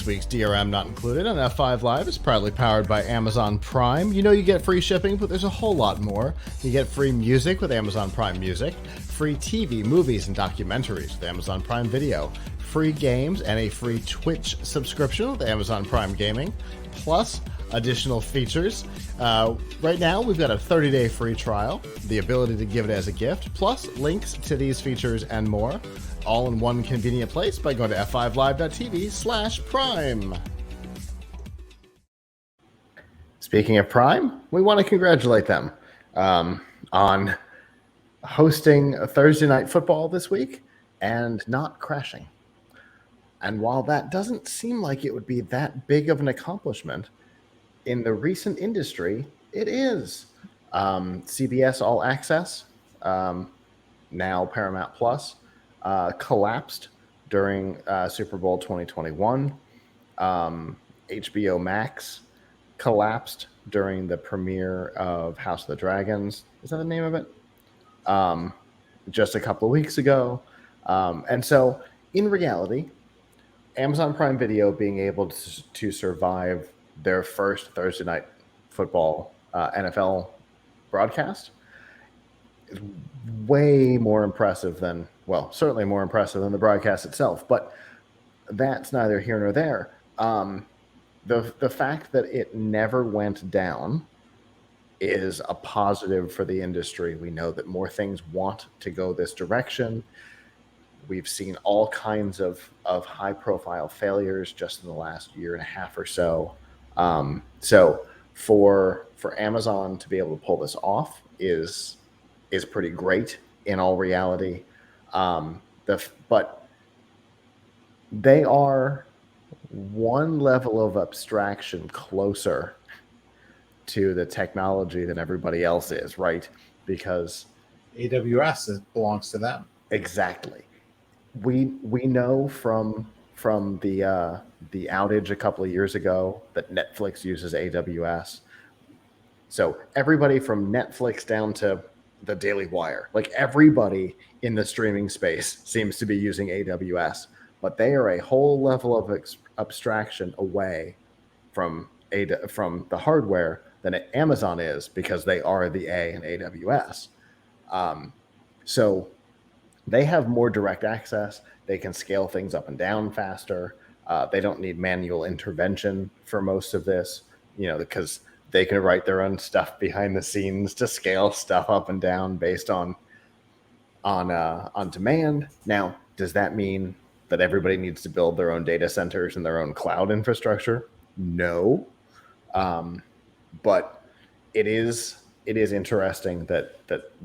This week's DRM Not Included on F5 Live is proudly powered by Amazon Prime. You know you get free shipping, but there's a whole lot more. You get free music with Amazon Prime Music, free TV, movies, and documentaries with Amazon Prime Video, free games, and a free Twitch subscription with Amazon Prime Gaming, plus additional features. Right now, we've got a 30-day free trial, the ability to give it as a gift, plus links to these features and more, all in one convenient place by going to f5live.tv/prime. Speaking of Prime, we want to congratulate them on hosting a Thursday Night Football this week and not crashing. And while that doesn't seem like it would be that big of an accomplishment, in the recent industry, it is. CBS All Access, now Paramount Plus, collapsed during Super Bowl 2021. HBO Max collapsed during the premiere of House of the Dragons. Is that the name of it? Just a couple of weeks ago. And so, in reality, Amazon Prime Video being able to survive their first Thursday Night Football NFL broadcast is way more impressive than, well, certainly more impressive than the broadcast itself, but that's neither here nor there. The fact that it never went down is a positive for the industry. We know that more things want to go this direction. We've seen all kinds of high-profile failures just in the last year and a half or so. So for Amazon to be able to pull this off is pretty great in all reality. But they are one level of abstraction closer to the technology than everybody else is, right? Because AWS belongs to them. Exactly. We know from the outage a couple of years ago that Netflix uses AWS. So everybody from Netflix down to the Daily Wire, like everybody in the streaming space seems to be using AWS, but they are a whole level of abstraction away from the hardware than Amazon is, because they are the A in AWS. So they have more direct access. They can scale things up and down faster. They don't need manual intervention for most of this, because they can write their own stuff behind the scenes to scale stuff up and down based on demand. Now, does that mean that everybody needs to build their own data centers and their own cloud infrastructure? No. But it is interesting that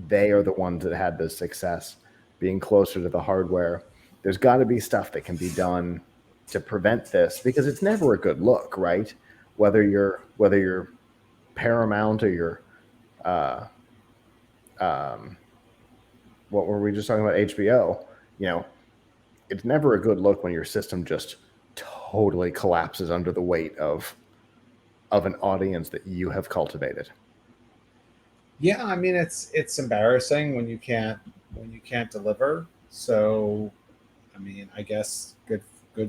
they are the ones that had this success, being closer to the hardware. There's got to be stuff that can be done to prevent this, because it's never a good look, right? Whether you're Paramount or you're what were we just talking about, HBO, it's never a good look when your system just totally collapses under the weight of an audience that you have cultivated. Yeah, I mean it's embarrassing when you can't deliver. So, I mean, I guess good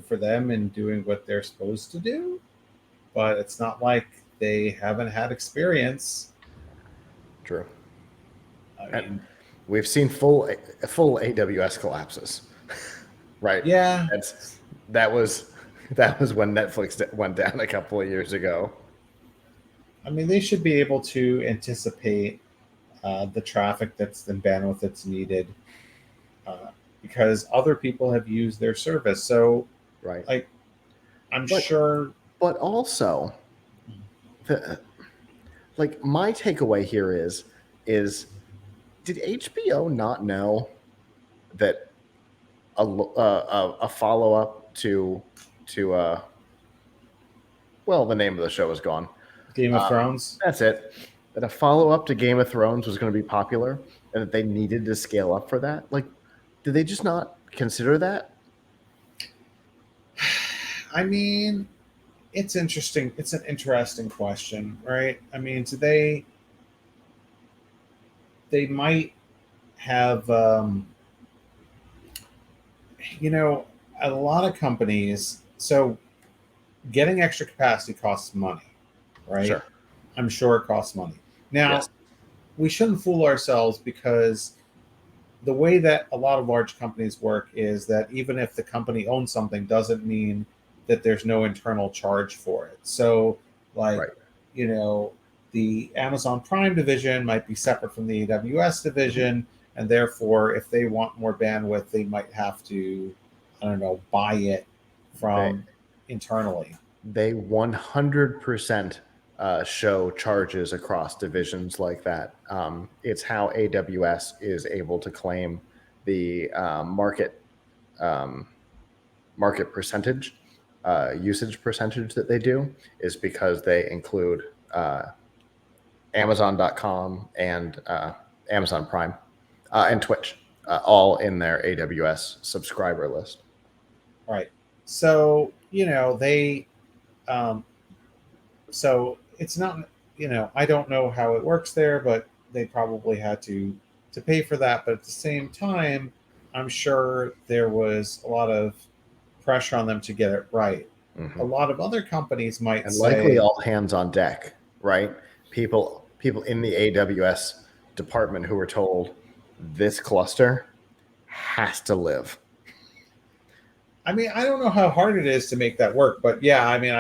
for them in doing what they're supposed to do, but it's not like they haven't had experience. True. I mean, we've seen full AWS collapses, right? Yeah, that was when Netflix went down a couple of years ago. I mean, they should be able to anticipate the traffic and bandwidth that's needed, because other people have used their service. So, right, I'm sure. But also, my takeaway here is did HBO not know that a follow up to the name of the show is gone. Game of Thrones. That's it. That a follow-up to Game of Thrones was going to be popular, and that they needed to scale up for that. Did they just not consider that? I mean, it's interesting. It's an interesting question, right? I mean, they might have, a lot of companies. So getting extra capacity costs money, right? Sure. I'm sure it costs money. Now, Yes. we shouldn't fool ourselves, because the way that a lot of large companies work is that even if the company owns something, doesn't mean that there's no internal charge for it. So, like, Right. you know, the Amazon Prime division might be separate from the AWS Mhm. division, and therefore, if they want more bandwidth, they might have to, I don't know, buy it They from internally. they 100% show charges across divisions like that. It's how AWS is able to claim the um, market percentage, usage percentage that they do, is because they include uh, Amazon.com and Amazon Prime and Twitch, all in their AWS subscriber list. Right. So, um, so it's not, I don't know how it works there, but they probably had to pay for that. But at the same time, I'm sure there was a lot of pressure on them to get it right. A Mhm. lot of other companies might And likely say, all hands on deck, right? People in the AWS department who were told this cluster has to live. I mean, I don't know how hard it is to make that work, but yeah, I mean,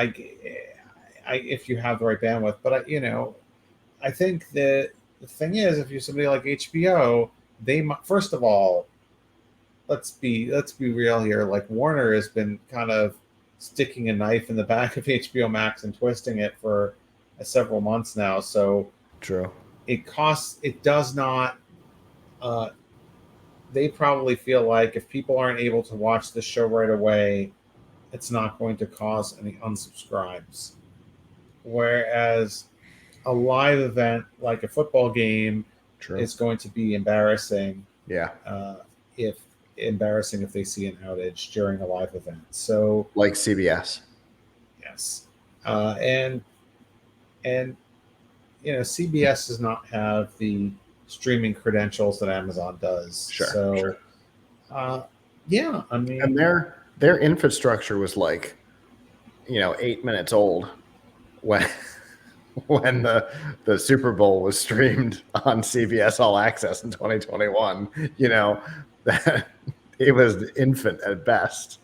if you have the right bandwidth, but I think that the thing is, if you're somebody like HBO, first of all, let's be real here. Like, Warner has been kind of sticking a knife in the back of HBO Max and twisting it for several months now. So True. it does not. Uh, they probably feel like if people aren't able to watch the show right away, it's not going to cause any unsubscribes. Whereas a live event like a football game True. is going to be embarrassing, Yeah. uh, if if they see an outage during a live event. So Like CBS. yes, and and CBS does not have the streaming credentials that Amazon does. Sure. So Sure. yeah, I And mean, their infrastructure was like, 8 minutes old when when the Super Bowl was streamed on CBS All Access in 2021. That it was infant at best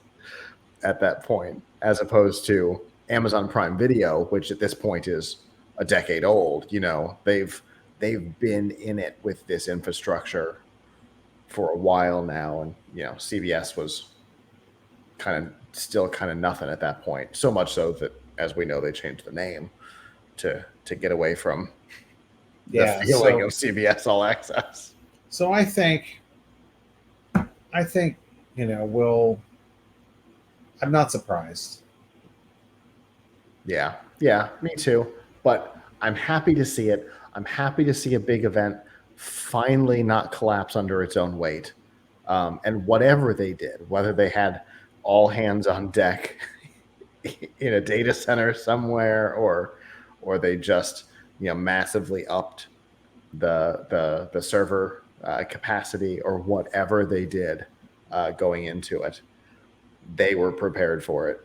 at that point, as opposed to Amazon Prime Video, which at this point is a decade old. They've been in it with this infrastructure for a while now, and CBS was kind of nothing at that point. So much so that, as we know, they changed the name to get away from the yeah. feeling So of CBS All Access. so I think we'll. I'm not surprised. Yeah, yeah, me too. But I'm happy to see it. I'm happy to see a big event finally not collapse under its own weight. And whatever they did, whether they had all hands on deck in a data center somewhere, or they just massively upped the server capacity, or whatever they did going into it, they were prepared for it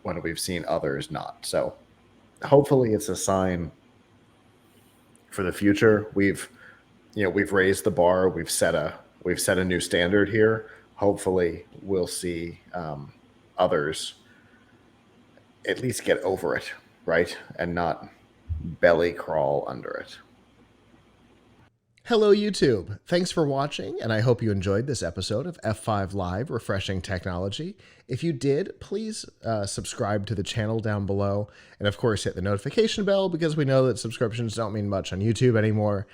when we've seen others not. So hopefully it's a sign for the future. We've raised the bar. We've set a new standard here. Hopefully we'll see others at least get over it, right, and not belly crawl under it. Hello, YouTube. Thanks for watching, and I hope you enjoyed this episode of F5 Live Refreshing Technology. If you did, please subscribe to the channel down below, and of course, hit the notification bell, because we know that subscriptions don't mean much on YouTube anymore.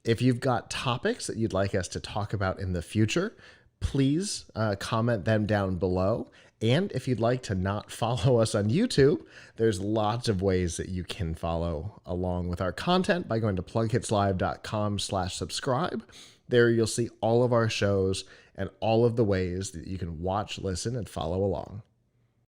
If you've got topics that you'd like us to talk about in the future, please comment them down below. And if you'd like to not follow us on YouTube, there's lots of ways that you can follow along with our content by going to plughitslive.com/subscribe. There you'll see all of our shows and all of the ways that you can watch, listen, and follow along.